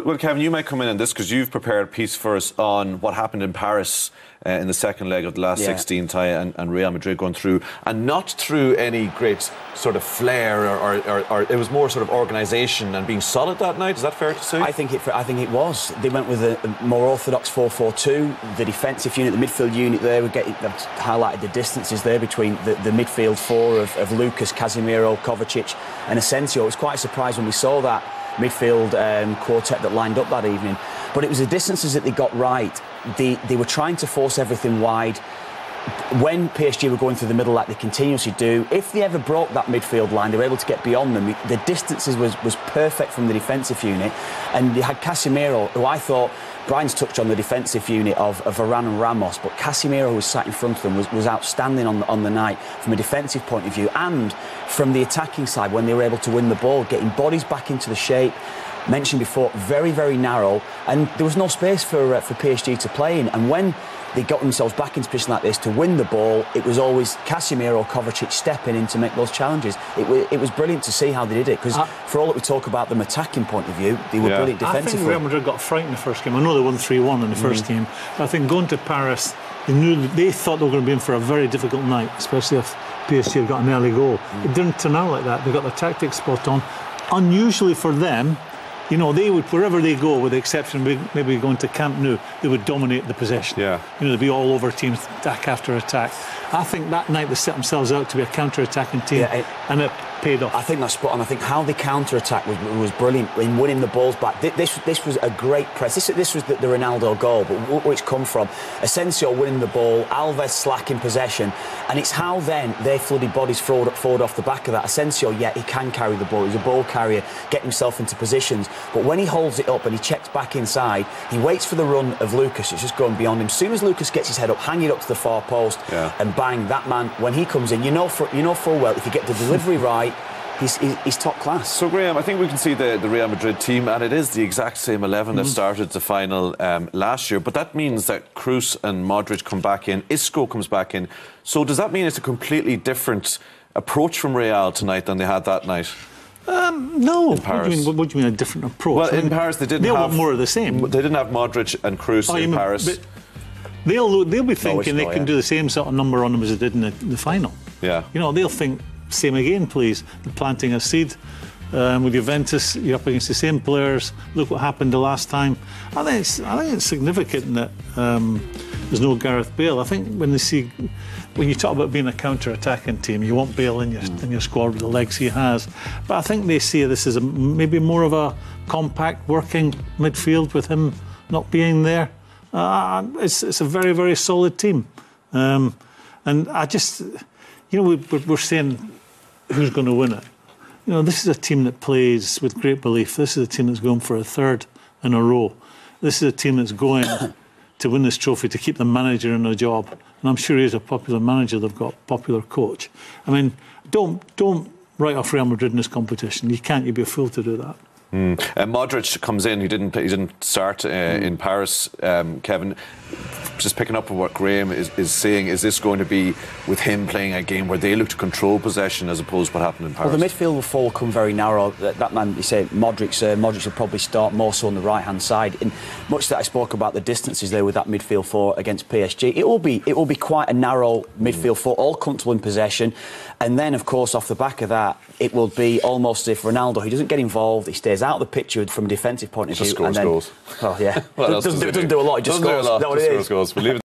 Well, Kevin, you might come in on this because you've prepared a piece for us on what happened in Paris in the second leg of the last 16 tie and Real Madrid going through, and not through any great sort of flair or it was more sort of organisation and being solid that night. Is that fair to say? I think it was. They went with a more orthodox 4-4-2. The defensive unit, the midfield unit there, they've highlighted the distances there between the midfield four of Lucas, Casemiro, Kovacic and Asensio. It was quite a surprise when we saw that midfield quartet that lined up that evening. But it was the distances that they got right. They were trying to force everything wide. When PSG were going through the middle like they continuously do, if they ever broke that midfield line, they were able to get beyond them. The distances was perfect from the defensive unit. And they had Casemiro, who I thought, Brian's touched on the defensive unit of Varane and Ramos, but Casemiro, who was sat in front of them, was outstanding on the night from a defensive point of view, and from the attacking side when they were able to win the ball, getting bodies back into the shape. Mentioned before, very, very narrow, and there was no space for PSG to play in. And when they got themselves back into position like this to win the ball, it was always Casemiro or Kovacic stepping in to make those challenges. It was brilliant to see how they did it, because for all that we talk about them attacking point of view, they were brilliant defensively. I think Real Madrid got frightened the first game. I know they won 3-1 in the first game, but I think going to Paris, they thought they were going to be in for a very difficult night, especially if PSG had got an early goal. It didn't turn out like that. They got the tactics spot on. Unusually for them, you know, they would, wherever they go, with the exception of maybe going to Camp Nou, they would dominate the possession. Yeah. You know, they'd be all over teams, attack after attack. I think that night they set themselves out to be a counter-attacking team, and it paid off. I think that's spot on. I think how they counter-attack was brilliant in winning the balls back. This was a great press. This was the Ronaldo goal, but where it's come from. Asensio winning the ball, Alves slack in possession, and it's how then they flooded bodies forward off the back of that. Asensio, he can carry the ball. He's a ball carrier, get himself into positions. But when he holds it up and he checks back inside, he waits for the run of Lucas. It's just going beyond him. As soon as Lucas gets his head up, hang it up to the far post, and bang, that man, when he comes in, you know full well, if you get the delivery right, he's top class. So, Graeme, I think we can see the Real Madrid team, and it is the exact same 11 that started the final last year. But that means that Kroos and Modric come back in, Isco comes back in. So does that mean it's a completely different approach from Real tonight than they had that night? No. What do you mean a different approach? Well, in Paris they didn't have more of the same. They didn't have Modric and Kroos in Paris. They'll be thinking they can do the same sort of number on them as they did in the final. Yeah. You know, they'll think, same again, please. They're planting a seed. With Juventus, you're up against the same players. Look what happened the last time. I think it's significant that there's no Gareth Bale. I think when you talk about being a counter-attacking team, you want Bale in your squad with the legs he has. But I think they see this as maybe more of a compact working midfield with him not being there. It's a very, very solid team. And I just, you know, we're saying who's going to win it. You know, this is a team that plays with great belief. This is a team that's going for a third in a row. This is a team that's going to win this trophy to keep the manager in a job. And I'm sure he is a popular manager. They've got a popular coach. I mean, don't write off Real Madrid in this competition. You can't. You'd be a fool to do that. Modric comes in. He didn't start in Paris. Kevin, just picking up on what Graeme is saying, is this going to be with him playing a game where they look to control possession as opposed to what happened in Paris? Well, the midfield will come very narrow. That man, you say, Modric will probably start more so on the right-hand side. And much that I spoke about the distances there with that midfield four against PSG, it will be quite a narrow midfield four, all comfortable in possession. And then, of course, off the back of that, it will be almost as if Ronaldo, he doesn't get involved, he stays out of the picture from a defensive point of view. Just scores goals. Oh, yeah. Doesn't do a lot, he just scores. Scores goals.